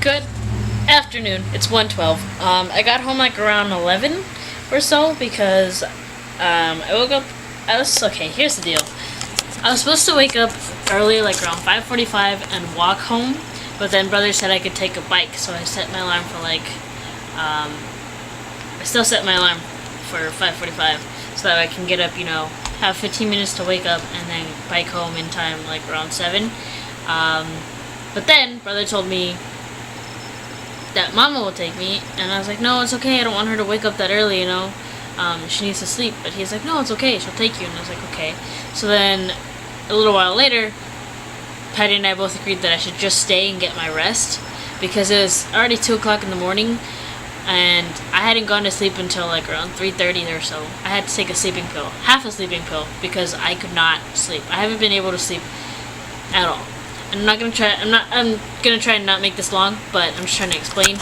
Good afternoon. It's 1:12. I got home like around 11 or so because I woke up. Okay. Here's the deal. I was supposed to wake up early, like around 5:45, and walk home, but then brother said I could take a bike, so I set my alarm for I still set my alarm for 5:45 so that I can get up, have 15 minutes to wake up and then bike home in time, like around 7. But then brother told me that mama will take me, and I was like, no, it's okay, I don't want her to wake up that early, she needs to sleep. But he's like, no, it's okay, she'll take you. And I was like, okay. So then a little while later, Patty and I both agreed that I should just stay and get my rest because it was already 2 o'clock in the morning and I hadn't gone to sleep until like around 3:30 or so. I had to take a sleeping pill, half a sleeping pill, because I could not sleep. I haven't been able to sleep at all. I'm gonna try and not make this long, but I'm just trying to explain.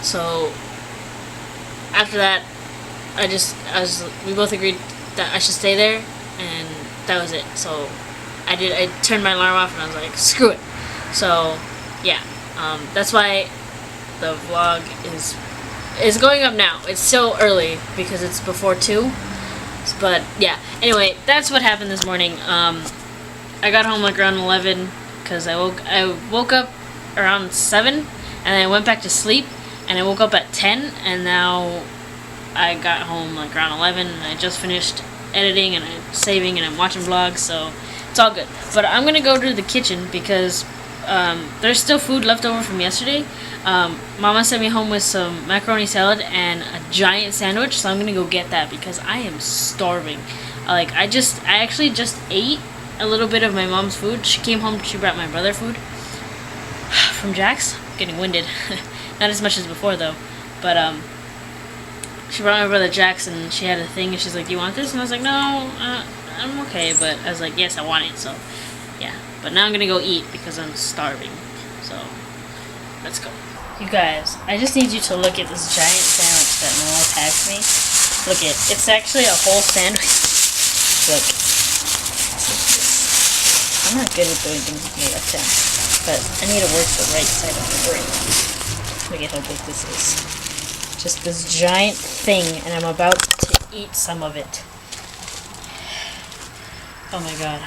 So after that, we both agreed that I should stay there, and that was it. So I turned my alarm off, and I was like, screw it. So yeah, that's why the vlog is going up now. It's still early because it's before 2. But yeah, anyway, that's what happened this morning. I got home like around 11 because I woke up around 7 and then I went back to sleep, and I woke up at 10, and now I got home like around 11 and I just finished editing and I'm saving and I'm watching vlogs, so it's all good. But I'm gonna go to the kitchen because there's still food left over from yesterday. Mama sent me home with some macaroni salad and a giant sandwich, so I'm gonna go get that because I am starving. I actually just ate a little bit of my mom's food. She came home, she brought my brother food from Jack's. I'm getting winded. Not as much as before though, but she brought my brother Jack's and she had a thing and she's like, do you want this? And I was like, no, I'm okay, but I was like, yes, I want it. So yeah, but now I'm gonna go eat because I'm starving. So let's go. You guys, I just need you to look at this giant sandwich that Noah packed me. Look it, it's actually a whole sandwich. Look. I'm not good at doing things with my left hand, but I need to work the right side of the brain. Look at how big this is. Just this giant thing, and I'm about to eat some of it. Oh my god.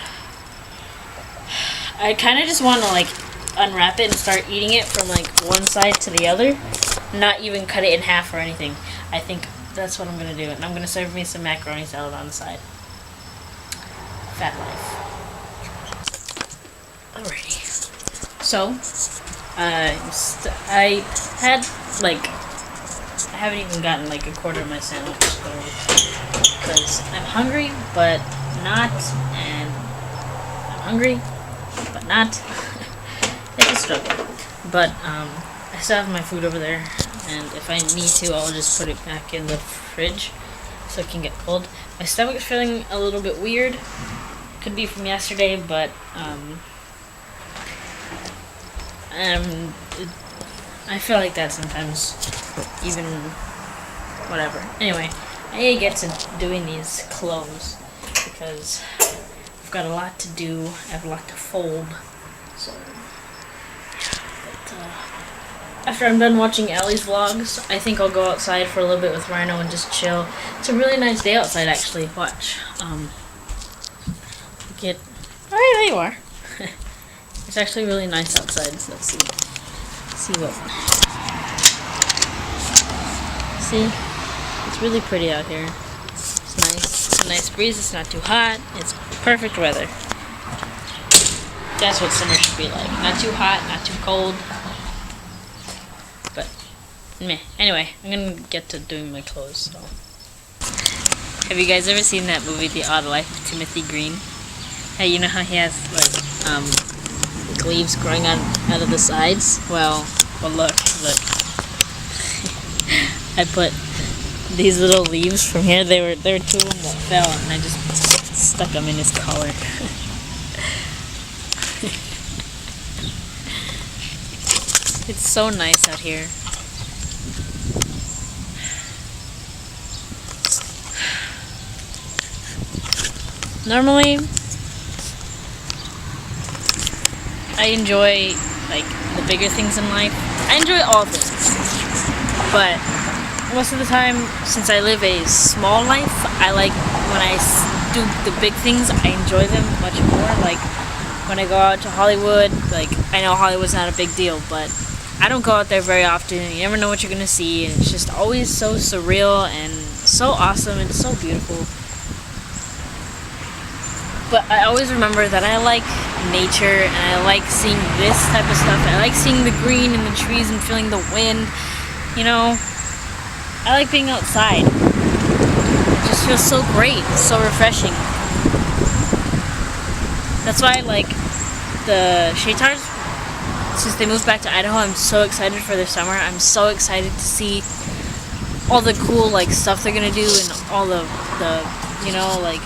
I kind of just want to unwrap it and start eating it from one side to the other, not even cut it in half or anything. I think that's what I'm going to do, and I'm going to serve me some macaroni salad on the side. Fat life. Alrighty. So, I haven't even gotten a quarter of my sandwich, because I'm hungry, but not, and I'm hungry, but not. It's a struggle. But, I still have my food over there, and if I need to, I'll just put it back in the fridge so it can get cold. My stomach's feeling a little bit weird. Could be from yesterday, but, I feel like that sometimes, even whatever. Anyway, I need to get to doing these clothes because I've got a lot to do. I have a lot to fold. So, but, after I'm done watching Allie's vlogs, I think I'll go outside for a little bit with Rhino and just chill. It's a really nice day outside, actually. Watch. Alright, there you are. It's actually really nice outside, so let's see. See? It's really pretty out here. It's nice. It's a nice breeze, it's not too hot. It's perfect weather. That's what summer should be like. Not too hot, not too cold. But, meh. Anyway, I'm gonna get to doing my clothes, so. Have you guys ever seen that movie, The Odd Life of Timothy Green? Hey, you know how he has, leaves growing out of the sides? Well, look. I put these little leaves from here. There were 2 of them that fell, and I just stuck them in his collar. It's so nice out here. Normally, I enjoy like the bigger things in life. I enjoy all things, but most of the time, since I live a small life, I like when I do the big things. I enjoy them much more. Like when I go out to Hollywood, like I know Hollywood's not a big deal, but I don't go out there very often. You never know what you're gonna see, and it's just always so surreal and so awesome and so beautiful. But I always remember that I like nature, and I like seeing this type of stuff. I like seeing the green in the trees and feeling the wind. You know, I like being outside. It just feels so great, so refreshing. That's why I like the Shaytars. Since they moved back to Idaho, I'm so excited for their summer. I'm so excited to see all the cool like stuff they're gonna do, and all the you know, like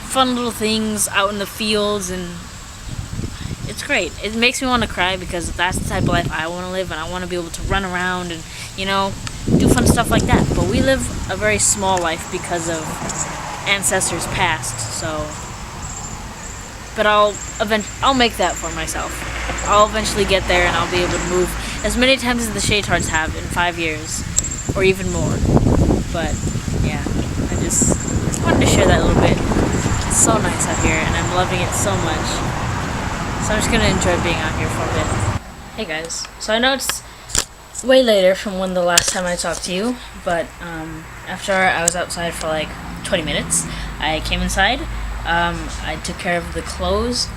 fun little things out in the fields, and it's great. It makes me want to cry because that's the type of life I want to live, and I want to be able to run around and, you know, do fun stuff like that. But we live a very small life because of ancestors past, so. But I'll make that for myself. I'll eventually get there, and I'll be able to move as many times as the Shaytards have in 5 years, or even more. But yeah, I just wanted to share that a little bit. It's so nice out here, and I'm loving it so much. So I'm just gonna enjoy being out here for a bit. Hey guys, so I know it's way later from when the last time I talked to you, but after I was outside for like 20 minutes, I came inside. I took care of the clothes.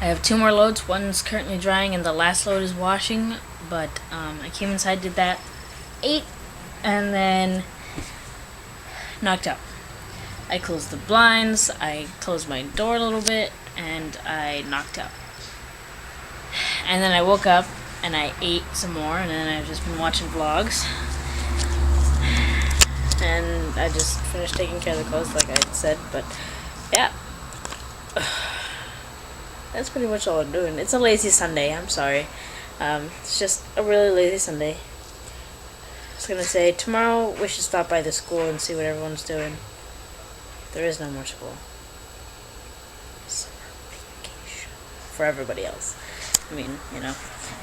I have 2 more loads. One's currently drying and the last load is washing, but I came inside, did that, ate, and then knocked out. I closed the blinds, I closed my door a little bit, and I knocked out. And then I woke up and I ate some more, and then I've just been watching vlogs. And I just finished taking care of the clothes like I said, but yeah. That's pretty much all I'm doing. It's a lazy Sunday, I'm sorry. It's just a really lazy Sunday. I was gonna say, tomorrow we should stop by the school and see what everyone's doing. There is no more school. Summer vacation. For everybody else. I mean, you know.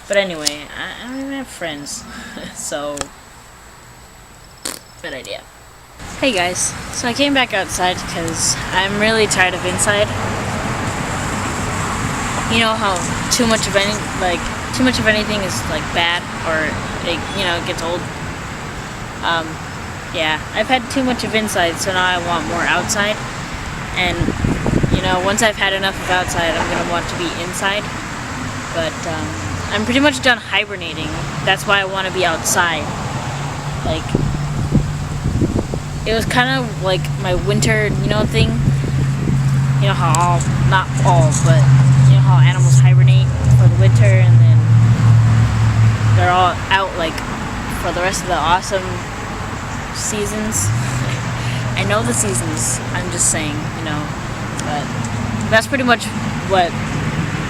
But anyway, I don't even have friends. So, good idea. Hey guys, so I came back outside because I'm really tired of inside. You know how too much of anything is like bad, or it gets old. Yeah, I've had too much of inside, so now I want more outside. And once I've had enough of outside, I'm gonna want to be inside. But I'm pretty much done hibernating. That's why I want to be outside. Like, it was kind of like my winter, thing. You know how not all, but you know how animals hibernate for the winter, and then they're all out like for the rest of the awesome seasons. I know the seasons. I'm just saying, but that's pretty much what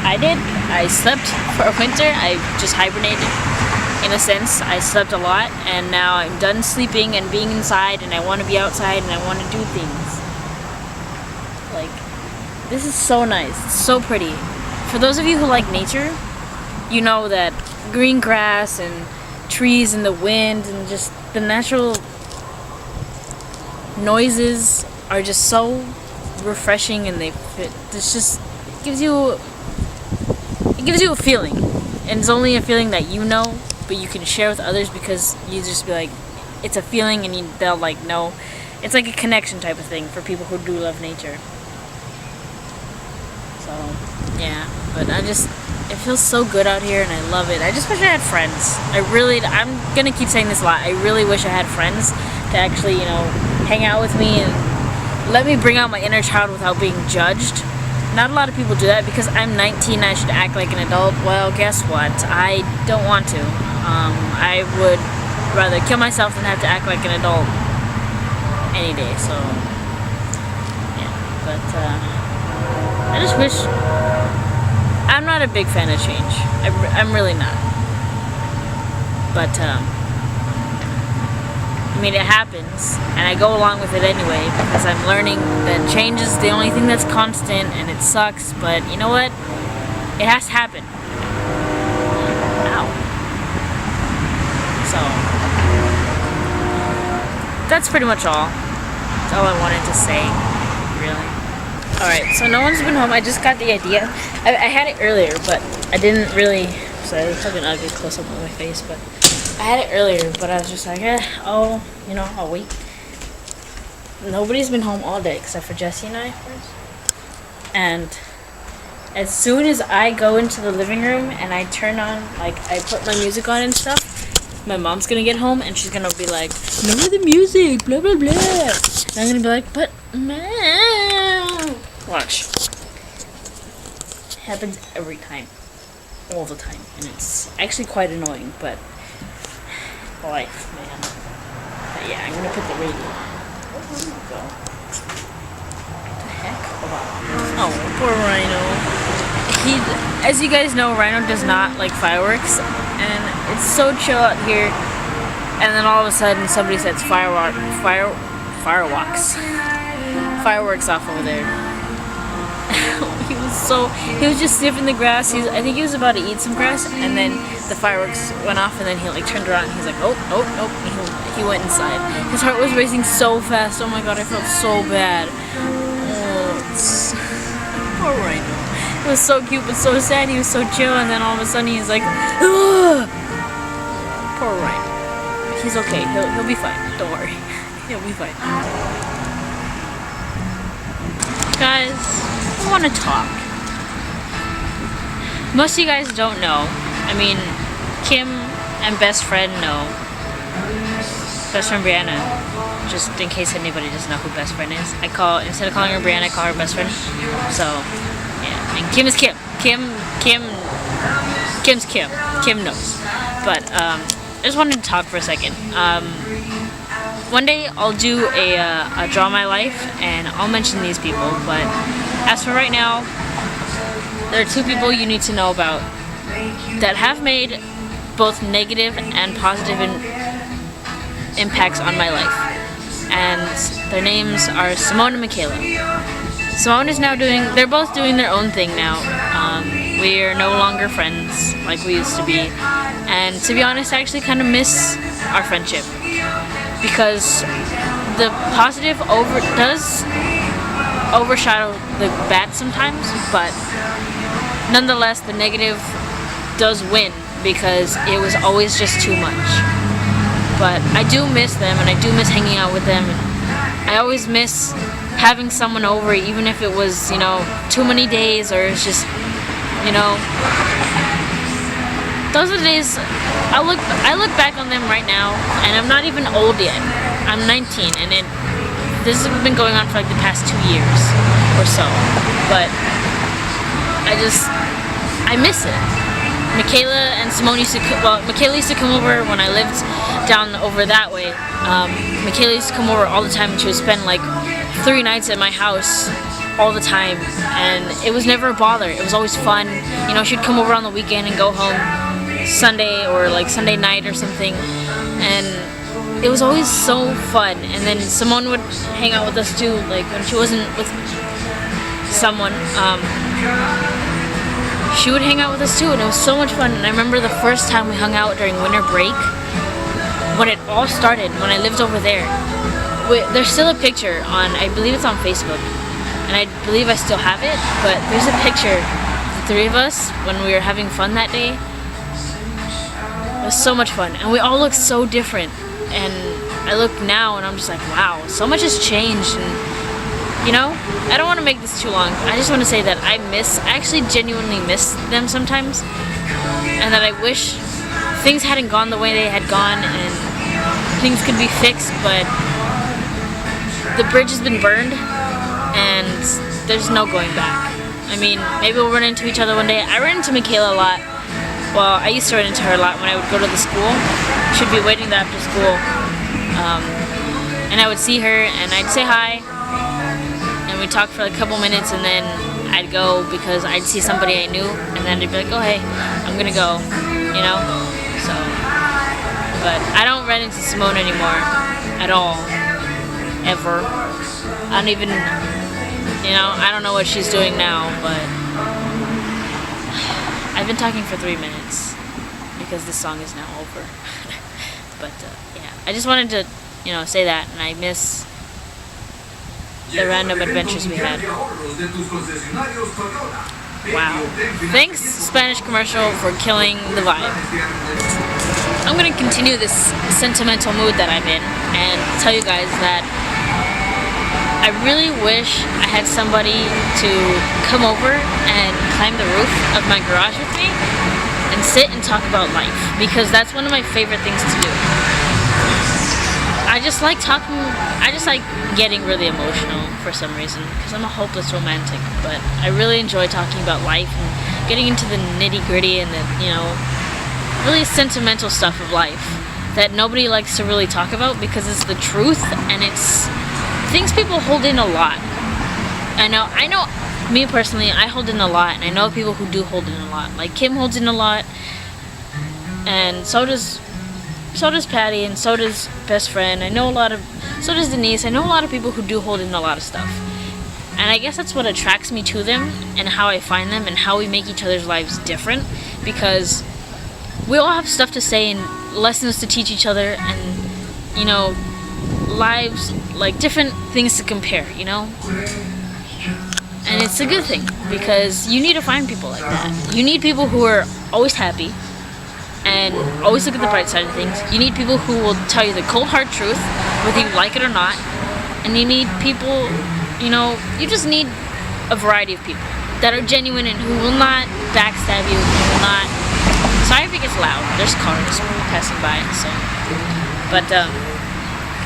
I did. I slept for winter. I just hibernated. In a sense, I slept a lot, and now I'm done sleeping and being inside, and I want to be outside, and I want to do things. Like, this is so nice. It's so pretty. For those of you who like nature, you know that green grass and trees and the wind and just the natural noises are just so refreshing, and it gives you a feeling, and it's only a feeling that you know, but you can share with others because you just be like, it's a feeling, and they'll like know. It's like a connection type of thing for people who do love nature. So yeah, but it feels so good out here, and I love it. I just wish I had friends. I'm gonna keep saying this a lot. I really wish I had friends to actually, hang out with me and let me bring out my inner child without being judged. Not a lot of people do that because I'm 19 and I should act like an adult. Well, guess what? I don't want to. I would rather kill myself than have to act like an adult any day. So, yeah. But I just wish. I'm not a big fan of change. I'm really not. But it happens, and I go along with it anyway because I'm learning that change is the only thing that's constant, and it sucks, but you know what? It has to happen. that's pretty much all. That's all I wanted to say, really. Alright, so no one's been home. I just got the idea. I had it earlier, but I didn't really... Sorry, it's like an ugly close-up of my face, but... I had it earlier, but I was just like, I'll wait. Nobody's been home all day except for Jesse and I. And as soon as I go into the living room and I turn on, like, I put my music on and stuff, my mom's gonna get home and she's gonna be like, lower the music, blah, blah, blah. And I'm gonna be like, but, man. Watch. It happens every time. All the time. And it's actually quite annoying, but life, man. But yeah, I'm gonna put the radio. Where did it go? What the heck? Oh, poor Rhino. As you guys know, Rhino does not like fireworks, and it's so chill out here. And then all of a sudden, somebody sets fireworks off over there. He was just sniffing the grass. I think he was about to eat some grass, and then the fireworks went off, and then he like turned around and he's like, oh, nope. He went inside. His heart was racing so fast. Oh my god, I felt so bad. Poor Rhino. It was so cute but so sad. He was so chill, and then all of a sudden he's like, ugh! Poor Rhino. He's okay. He'll be fine. Don't worry. He'll be fine. Guys, I want to talk. Most of you guys don't know. I mean, Kim and best friend know. Best friend Brianna. Just in case anybody doesn't know who best friend is. Instead of calling her Brianna, I call her best friend. So, yeah. And Kim is Kim. Kim's Kim. Kim knows. But, I just wanted to talk for a second. One day I'll do a Draw My Life, and I'll mention these people, but as for right now, there are two people you need to know about that have made both negative and positive impacts on my life. And their names are Simone and Michaela. Simone is now they're both doing their own thing now. We are no longer friends like we used to be. And to be honest, I actually kind of miss our friendship. Because the positive does overshadow the bad sometimes, but nonetheless the negative does win because it was always just too much. But I do miss them, and I do miss hanging out with them. I always miss having someone over, even if it was, too many days, or it's just, those are the days. I look back on them right now, and I'm not even old yet. I'm 19, and this has been going on for like the past 2 years or so. But I miss it. Michaela and Simone Michaela used to come over when I lived down over that way. Michaela used to come over all the time, and she would spend like 3 nights at my house all the time, and it was never a bother. It was always fun. She'd come over on the weekend and go home Sunday or like Sunday night or something, and it was always so fun. And then Simone would hang out with us too, like when she wasn't with someone. She would hang out with us too, and it was so much fun. And I remember the first time we hung out during winter break, when it all started, when I lived over there. There's still a picture I believe it's on Facebook, and I believe I still have it, but there's a picture of the 3 of us when we were having fun that day. It was so much fun, and we all look so different. And I look now, and I'm just like, wow, so much has changed. And I don't want to make this too long. I just want to say that I actually genuinely miss them sometimes, and that I wish things hadn't gone the way they had gone, and things could be fixed, but the bridge has been burned, and there's no going back. I mean, maybe we'll run into each other one day. I ran into Michaela a lot. Well, I used to run into her a lot when I would go to the school. She'd be waiting there after school. And I would see her, and I'd say hi. And we'd talk for like a couple minutes, and then I'd go because I'd see somebody I knew. And then I'd be like, oh, hey, I'm going to go, So, but I don't run into Simone anymore at all. Ever. I don't even, I don't know what she's doing now, but I've been talking for 3 minutes because this song is now over. But yeah, I just wanted to say that, and I miss the random adventures we had. Wow. Thanks, Spanish commercial, for killing the vibe. I'm gonna continue this sentimental mood that I'm in and tell you guys that I really wish I had somebody to come over and climb the roof of my garage with me and sit and talk about life, because that's one of my favorite things to do. I just like talking, I just like getting really emotional for some reason, because I'm a hopeless romantic, but I really enjoy talking about life and getting into the nitty gritty and the, really sentimental stuff of life that nobody likes to really talk about, because it's the truth and it's things people hold in a lot. I know, me personally, I hold in a lot, and I know people who do hold in a lot. Like Kim holds in a lot, and so does Patty, and so does best friend. So does Denise. I know a lot of people who do hold in a lot of stuff. And I guess that's what attracts me to them, and how I find them, and how we make each other's lives different, because we all have stuff to say and lessons to teach each other, and, lives, like different things to compare, And it's a good thing, because you need to find people like that. You need people who are always happy and always look at the bright side of things. You need people who will tell you the cold hard truth, whether you like it or not. And you need people, you just need a variety of people that are genuine and who will not backstab you, who will not... Sorry if it gets loud, there's cars passing by, so... But,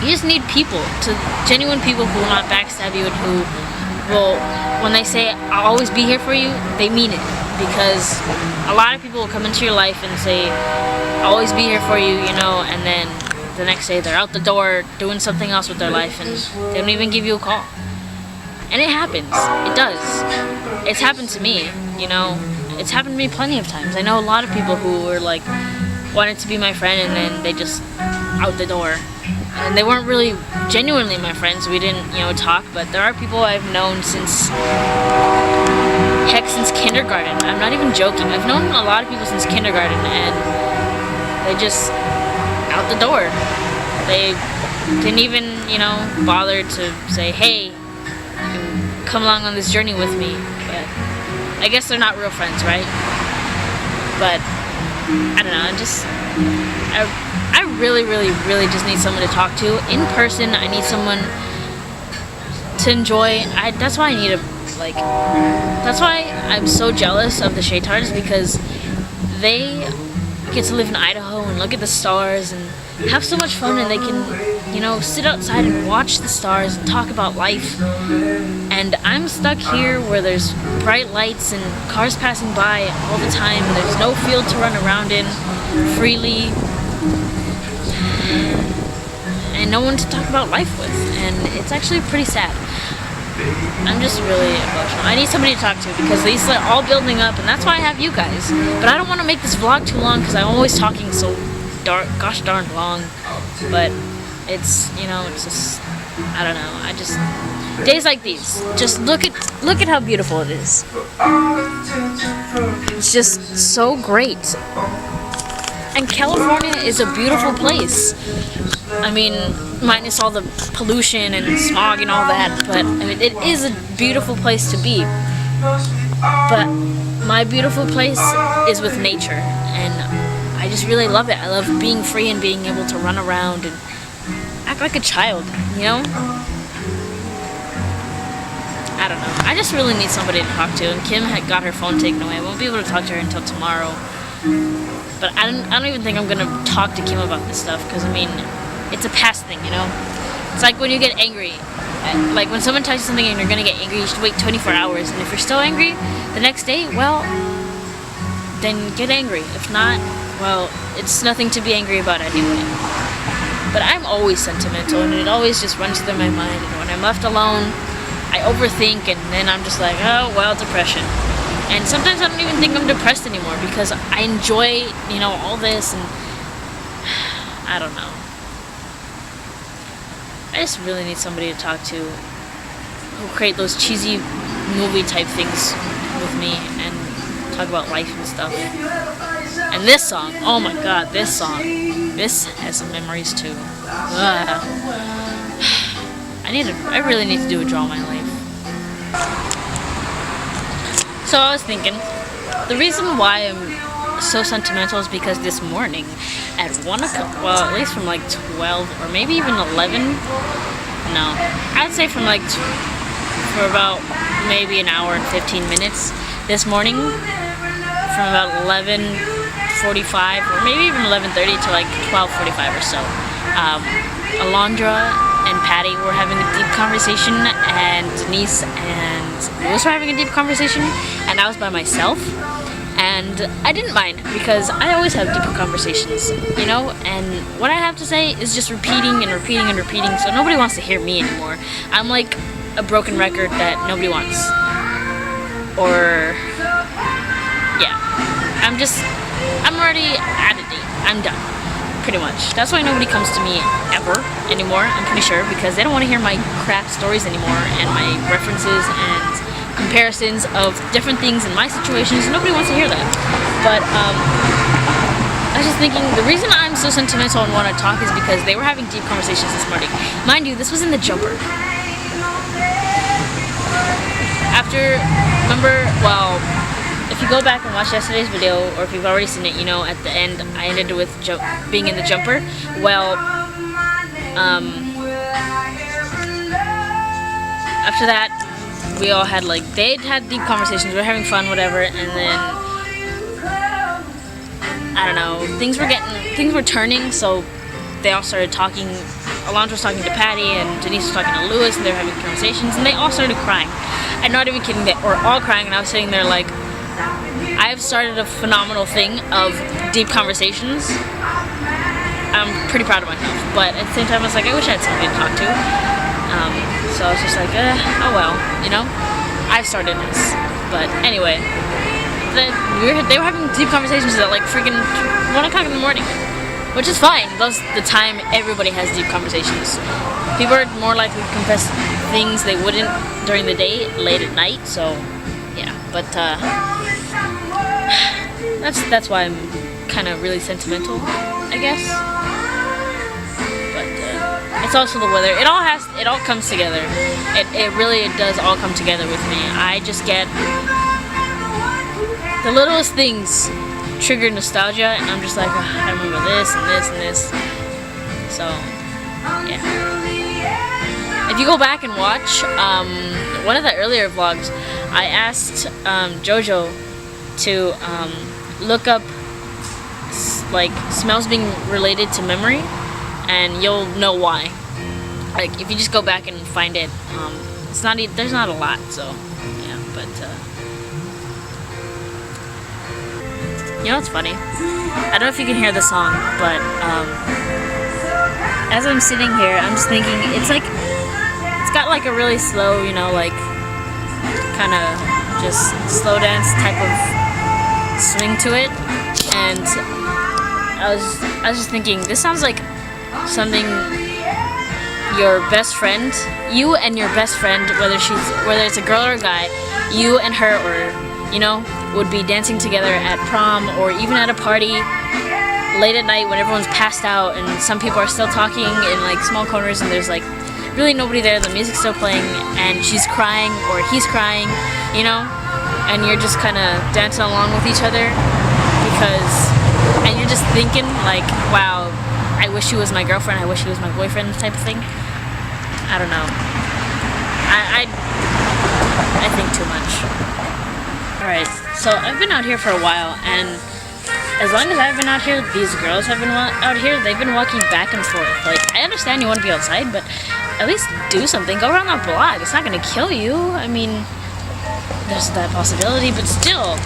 you just need genuine people who will not backstab you, and who will, when they say, I'll always be here for you, they mean it. Because a lot of people will come into your life and say, I'll always be here for you, and then the next day they're out the door doing something else with their life, and they don't even give you a call. And it happens. It does. It's happened to me, It's happened to me plenty of times. I know a lot of people who were like, wanted to be my friend, and then they just out the door. And they weren't really genuinely my friends. We didn't, talk, but there are people I've known since kindergarten. I'm not even joking. I've known a lot of people since kindergarten, and they just out the door. They didn't even, bother to say, hey, come along on this journey with me. But I guess they're not real friends, right? But I don't know. I really, really, really just need someone to talk to in person. I need someone to enjoy. That's why I need that's why I'm so jealous of the Shaytards, because they get to live in Idaho and look at the stars and have so much fun, and they can, sit outside and watch the stars and talk about life. And I'm stuck here where there's bright lights and cars passing by all the time, and there's no field to run around in freely, and no one to talk about life with, and it's actually pretty sad. I'm just really emotional. I need somebody to talk to, because these are all building up, and that's why I have you guys. But I don't want to make this vlog too long, because I'm always talking so gosh darn long. But it's, it's just, I don't know. Days like these, just look at how beautiful it is. It's just so great. And California is a beautiful place. I mean, minus all the pollution and smog and all that, but it is a beautiful place to be. But my beautiful place is with nature, and I just really love it. I love being free and being able to run around and act like a child, I don't know. I just really need somebody to talk to, and Kim had got her phone taken away. I won't be able to talk to her until tomorrow. But I don't even think I'm gonna talk to Kim about this stuff, because it's a past thing, It's like when you get angry. Like when someone tells you something and you're gonna get angry, you should wait 24 hours. And if you're still angry the next day, well, then get angry. If not, well, it's nothing to be angry about anyway. But I'm always sentimental, and it always just runs through my mind. And when I'm left alone, I overthink, and then I'm just like, oh, well, depression. And sometimes I don't even think I'm depressed anymore, because I enjoy, all this, and I don't know. I just really need somebody to talk to who create those cheesy movie type things with me, and talk about life and stuff. And this song, oh my god, this song, this has some memories too. I really need to do a draw my life. So I was thinking, the reason why I'm so sentimental is because this morning at 1 o'clock, well, at least from like 12 or maybe even 11, no, I'd say from like for about maybe an hour and 15 minutes this morning, from about 11:45 or maybe even 11:30 to like 12:45 or so. Alondra and Patty were having a deep conversation, and Denise and Lewis were having a deep conversation, and I was by myself. And I didn't mind, because I always have deeper conversations, you know, and what I have to say is just repeating and repeating and repeating, so nobody wants to hear me anymore. I'm like a broken record that nobody wants. Or, yeah, I'm already out of date. I'm done, pretty much. That's why nobody comes to me ever anymore, I'm pretty sure, because they don't want to hear my crap stories anymore, and my references and comparisons of different things in my situations. Nobody wants to hear that. But I was just thinking, the reason I'm so sentimental and want to talk is because they were having deep conversations this morning. Mind you, this was in the jumper. Well, if you go back and watch yesterday's video, or if you've already seen it, you know at the end I ended with being in the jumper. Well, after that, we all had they'd had deep conversations, we were having fun, whatever, and then, I don't know, things were turning, so they all started talking. Alondra was talking to Patty, and Denise was talking to Lewis, and they were having conversations, and they all started crying. I'm not even kidding, they were all crying, and I was sitting there like, I've started a phenomenal thing of deep conversations. I'm pretty proud of myself, but at the same time I was like, I wish I had somebody to talk to. So I was just like, oh well, you know, I've started this. But anyway, they were having deep conversations at like freaking 1 o'clock in the morning, which is fine. That's the time everybody has deep conversations. People are more likely to confess things they wouldn't during the day, late at night. So yeah, but that's why I'm kind of really sentimental, I guess. It's also the weather. It all comes together. It really does all come together with me. I just get the littlest things trigger nostalgia, and I'm just like, oh, I remember this and this and this. So yeah. If you go back and watch one of the earlier vlogs, I asked Jojo to look up like smells being related to memory, and you'll know why. Like if you just go back and find it, there's not a lot, so yeah. But you know what's funny? I don't know if you can hear the song, but as I'm sitting here, I'm just thinking it's got like a really slow, you know, like kind of just slow dance type of swing to it, and I was just thinking, this sounds like something your best friend, you and your best friend, whether it's a girl or a guy, you and her, or you know, would be dancing together at prom or even at a party late at night when everyone's passed out and some people are still talking in like small corners and there's like really nobody there, the music's still playing, and she's crying or he's crying, you know, and you're just kind of dancing along with each other and you're just thinking like, wow, I wish he was my girlfriend, I wish he was my boyfriend, type of thing. I don't know. I think too much. Alright, so I've been out here for a while, and as long as I've been out here, these girls have been out here, they've been walking back and forth. Like, I understand you want to be outside, but at least do something. Go around the block. It's not going to kill you. I mean, there's that possibility, but still,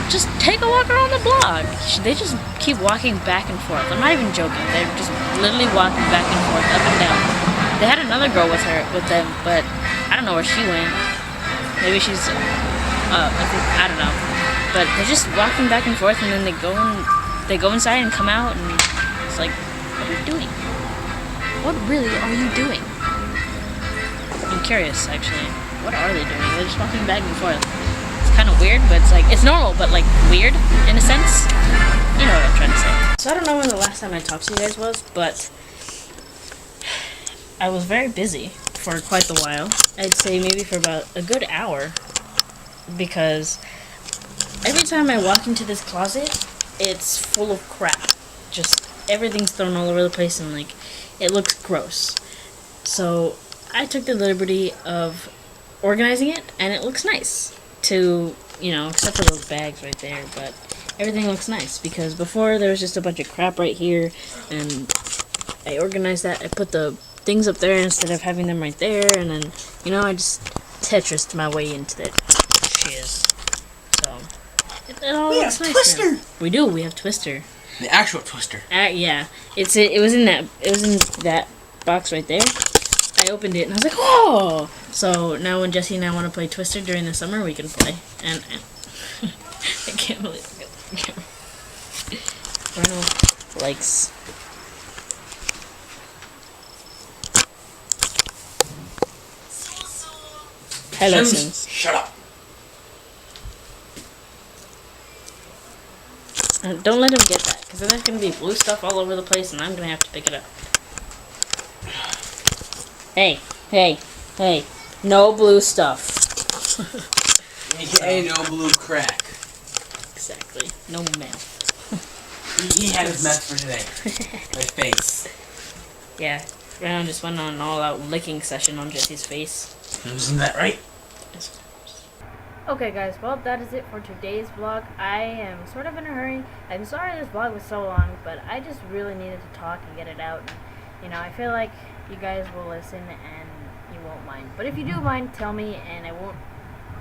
just take a walk around the block. They just keep walking back and forth. I'm not even joking. They're just literally walking back and forth, up and down. They had another girl with them, but I don't know where she went. Maybe she's, I don't know. But they're just walking back and forth, and then they go inside and come out, and it's like, what are you doing? What really are you doing? I'm curious, actually. What are they doing? They're just walking back and forth. It's kind of weird, but it's like, it's normal, but like weird in a sense. You know what I'm trying to say. So I don't know when the last time I talked to you guys was, but I was very busy for quite a while. I'd say maybe for about a good hour, because every time I walk into this closet, it's full of crap. Just everything's thrown all over the place, and like, it looks gross. So I took the liberty of organizing it, and it looks nice. To, you know, except for those bags right there, but everything looks nice, because before there was just a bunch of crap right here, and I organized that. I put the things up there instead of having them right there, and then, you know, I just Tetrised my way into it. Cheers. So, it all looks nice Twister! Now. We do, we have Twister. The actual Twister. Yeah. It was in that box right there. I opened it and I was like, oh! So now when Jesse and I want to play Twister during the summer, we can play. And I can't believe it. Bruno likes. Hello, Sims. Shut up. Don't let him get that, because then there's going to be blue stuff all over the place and I'm going to have to pick it up. Hey. No blue stuff. Ain't no blue crack. Exactly. No meth. He had his meth for today. My face. Yeah. Brown just went on an all-out licking session on Jesse's face. Isn't that right? Okay guys, well that is it for today's vlog. I am sort of in a hurry. I'm sorry this vlog was so long, but I just really needed to talk and get it out. And, you know, I feel like you guys will listen and you won't mind. But if you do mind, tell me, and I won't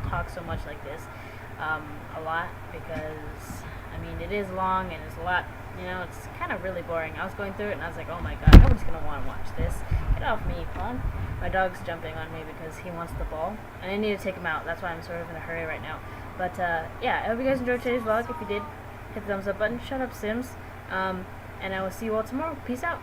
talk so much like this a lot, because, I mean, it is long and it's a lot, you know, it's kind of really boring. I was going through it and I was like, oh my god, nobody's going to want to watch this. Get off me, Pon. My dog's jumping on me because he wants the ball, and I need to take him out. That's why I'm sort of in a hurry right now. But, yeah, I hope you guys enjoyed today's vlog. If you did, hit the thumbs up button. Shut up, Sims. And I will see you all tomorrow. Peace out.